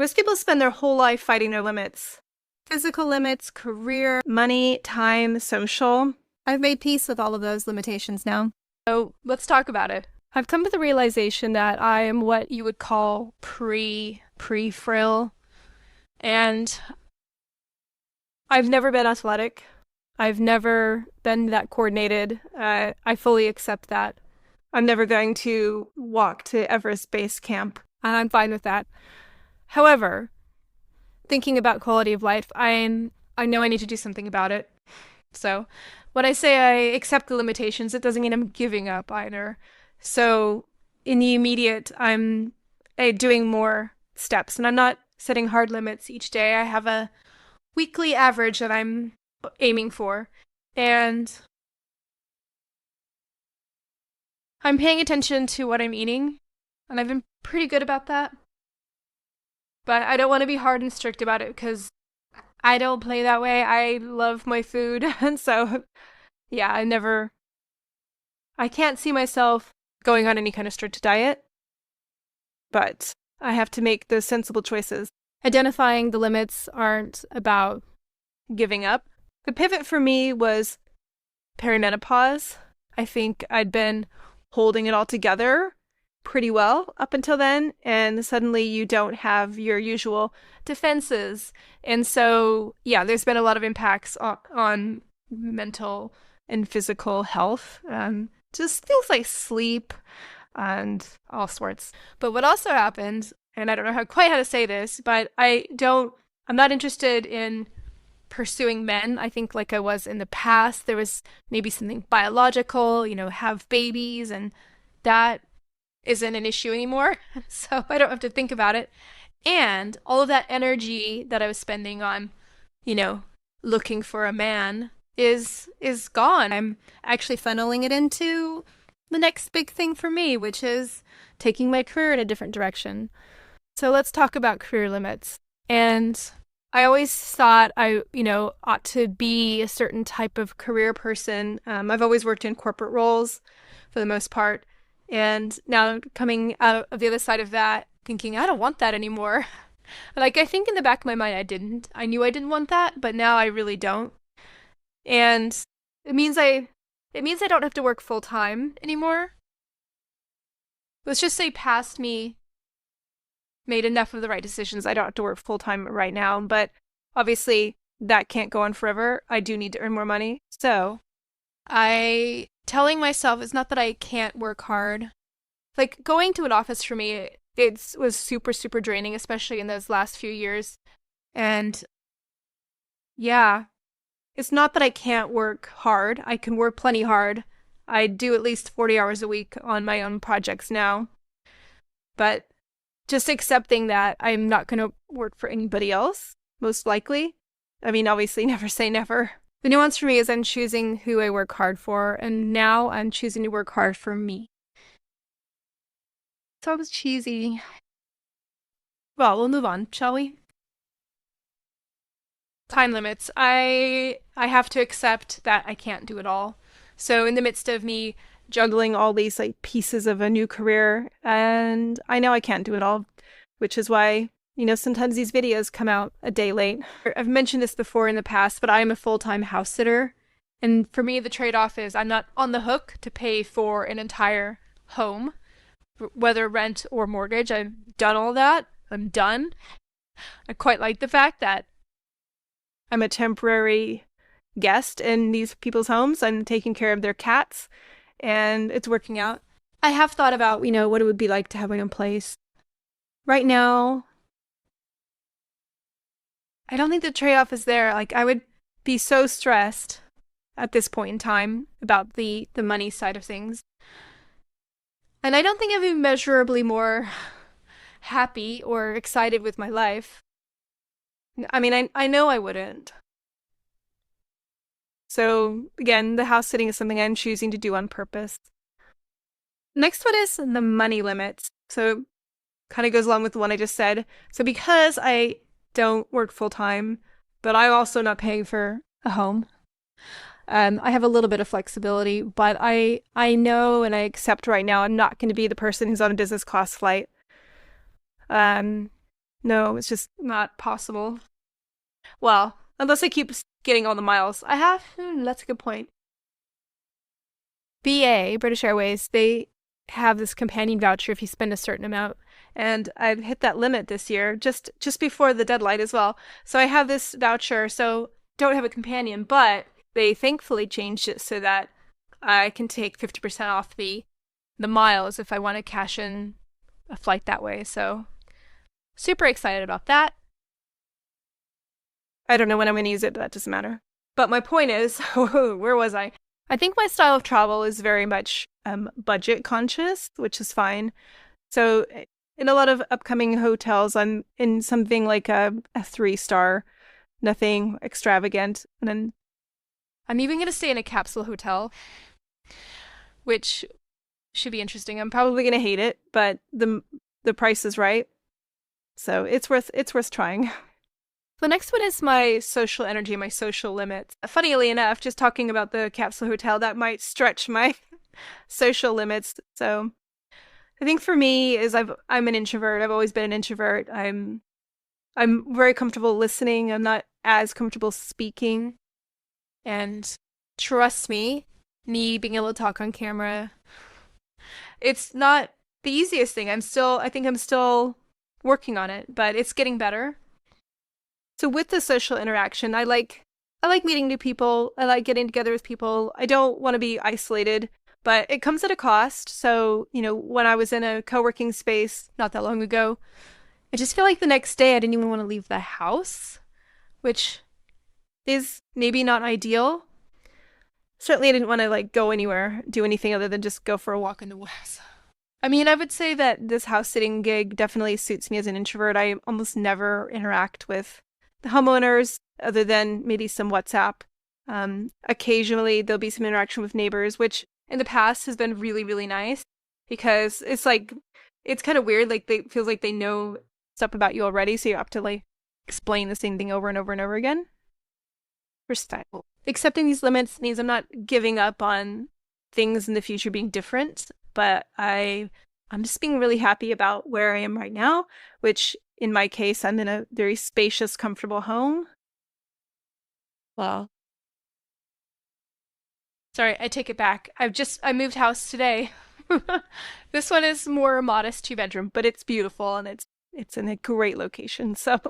Most people spend their whole life fighting their limits. Physical limits, career, money, time, social. I've made peace with all of those limitations now. So let's talk about it. I've come to the realization that I am what you would call pre-frill, and I've never been athletic. I've never been that coordinated. I fully accept that. I'm never going to walk to Everest Base Camp. And I'm fine with that. However, thinking about quality of life, I know I need to do something about it. So when I say I accept the limitations, it doesn't mean I'm giving up either. So in the immediate, I'm doing more steps, and I'm not setting hard limits each day. I have a weekly average that I'm aiming for, and I'm paying attention to what I'm eating, and I've been pretty good about that. But I don't want to be hard and strict about it because I don't play that way. I love my food, and so yeah, I can't see myself going on any kind of strict diet, but I have to make those sensible choices. Identifying the limits aren't about giving up. The pivot for me was perimenopause. I think I'd been holding it all together pretty well up until then, and suddenly you don't have your usual defenses. And so, yeah, there's been a lot of impacts on mental and physical health. Just things like sleep and all sorts. But what also happened, and I don't know quite how to say this, but I'm not interested in pursuing men. I think like I was in the past, there was maybe something biological, have babies, and that isn't an issue anymore. So I don't have to think about it. And all of that energy that I was spending on, looking for a man is gone. I'm actually funneling it into the next big thing for me, which is taking my career in a different direction. So let's talk about career limits. And I always thought I, ought to be a certain type of career person. I've always worked in corporate roles for the most part. And now coming out of the other side of that, thinking, I don't want that anymore. Like, I think in the back of my mind, I didn't. I knew I didn't want that, but now I really don't. And it means I don't have to work full time anymore. Let's just say past me made enough of the right decisions. I don't have to work full time right now, but obviously that can't go on forever. I do need to earn more money. So telling myself it's not that I can't work hard. Like going to an office for me, it was super, super draining, especially in those last few years. And yeah, it's not that I can't work hard. I can work plenty hard. I do at least 40 hours a week on my own projects now. But just accepting that I'm not going to work for anybody else, most likely. I mean, obviously, never say never. The nuance for me is I'm choosing who I work hard for, and now I'm choosing to work hard for me. So it was cheesy. Well, we'll move on, shall we? Time limits. I have to accept that I can't do it all. So in the midst of me juggling all these like pieces of a new career, and I know I can't do it all, which is why sometimes these videos come out a day late. I've mentioned this before in the past, but I am a full-time house sitter. And for me, the trade-off is I'm not on the hook to pay for an entire home, whether rent or mortgage. I've done all that. I'm done. I quite like the fact that I'm a temporary guest in these people's homes. I'm taking care of their cats, and it's working out. I have thought about, what it would be like to have my own place. Right now, I don't think the trade-off is there. Like, I would be so stressed at this point in time about the money side of things. And I don't think I'd be measurably more happy or excited with my life. I mean, I know I wouldn't. So, again, the house sitting is something I'm choosing to do on purpose. Next one is the money limits. So, kind of goes along with the one I just said. So, because I don't work full time, but I'm also not paying for a home, I have a little bit of flexibility, but I know and I accept right now I'm not going to be the person who's on a business class flight. No, it's just not possible. well, unless I keep getting all the miles. I have. That's a good point. BA, British Airways, they have this companion voucher if you spend a certain amount. And I've hit that limit this year, just before the deadline as well. So I have this voucher, so don't have a companion, but they thankfully changed it so that I can take 50% off the miles if I want to cash in a flight that way. So super excited about that. I don't know when I'm going to use it, but that doesn't matter. But my point is, where was I? I think my style of travel is very much budget conscious, which is fine. So in a lot of upcoming hotels, I'm in something like a 3-star, nothing extravagant. And then I'm even going to stay in a capsule hotel, which should be interesting. I'm probably probably going to hate it, but the price is right. So it's worth trying. The next one is my social energy, my social limits. Funnily enough, just talking about the capsule hotel, that might stretch my social limits. So I think for me is I'm an introvert. I've always been an introvert. I'm very comfortable listening. I'm not as comfortable speaking. and trust me, being able to talk on camera, It's not the easiest thing. I think I'm still working on it, but it's getting better. So with the social interaction, I like meeting new people. I like getting together with people. I don't want to be isolated, but it comes at a cost. So, when I was in a co-working space not that long ago, I just feel like the next day I didn't even want to leave the house, which is maybe not ideal. Certainly I didn't want to go anywhere, do anything other than just go for a walk in the woods. I mean, I would say that this house sitting gig definitely suits me as an introvert. I almost never interact with the homeowners other than maybe some WhatsApp. Occasionally there'll be some interaction with neighbors, which in the past has been really, really nice because it's kind of weird. Like they feels like they know stuff about you already, so you have to explain the same thing over and over and over again. For style. Accepting these limits means I'm not giving up on things in the future being different, but I'm just being really happy about where I am right now, which in my case, I'm in a very spacious, comfortable home. Well, sorry, I take it back. I moved house today. This one is more modest, 2 bedroom. but it's beautiful and it's in a great location. So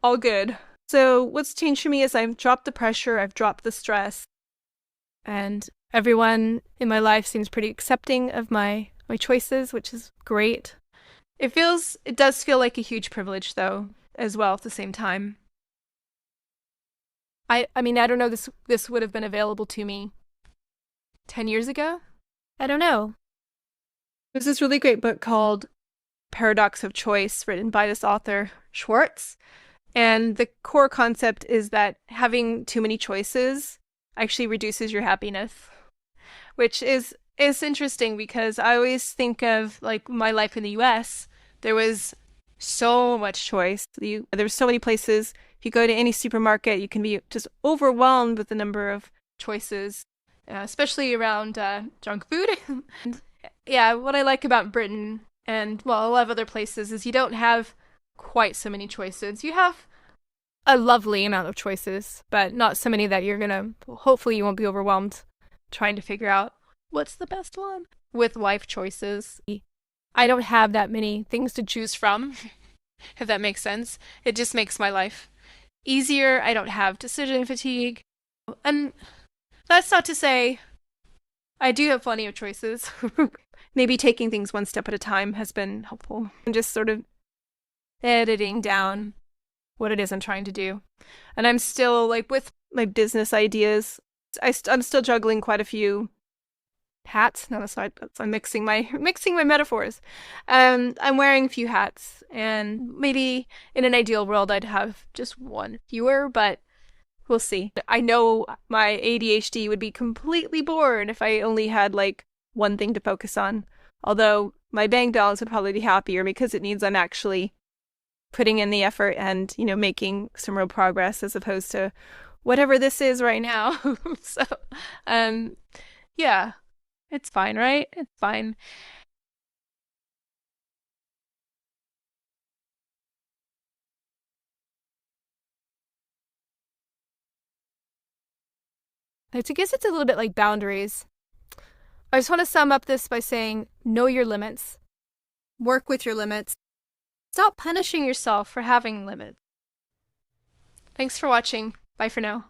all good. So what's changed for me is I've dropped the pressure, I've dropped the stress, and everyone in my life seems pretty accepting of my choices, which is great. It does feel like a huge privilege though, as well at the same time. I mean, I don't know, this would have been available to me 10 years ago. I don't know. There's this really great book called Paradox of Choice, written by this author, Schwartz. And the core concept is that having too many choices actually reduces your happiness, which is interesting because I always think of my life in the US. There was so much choice. There were so many places. If you go to any supermarket, you can be just overwhelmed with the number of choices, especially around junk food. Yeah, what I like about Britain and, well, a lot of other places is you don't have quite so many choices. You have a lovely amount of choices, but not so many that hopefully you won't be overwhelmed trying to figure out what's the best one. With life choices, I don't have that many things to choose from, if that makes sense. It just makes my life easier. I don't have decision fatigue. And that's not to say I do have plenty of choices. Maybe taking things one step at a time has been helpful. And just sort of editing down what it is I'm trying to do. And I'm still, with my business ideas, I'm still juggling quite a few hats. No, that's not. I'm mixing my metaphors. I'm wearing a few hats, and maybe in an ideal world, I'd have just one fewer, but we'll see. I know my ADHD would be completely bored if I only had one thing to focus on. Although my bank balance would probably be happier because it means I'm actually putting in the effort and, making some real progress as opposed to whatever this is right now. So, yeah, it's fine, right? It's fine. I guess it's a little bit like boundaries. I just want to sum up this by saying know your limits. Work with your limits. Stop punishing yourself for having limits. Thanks for watching. Bye for now.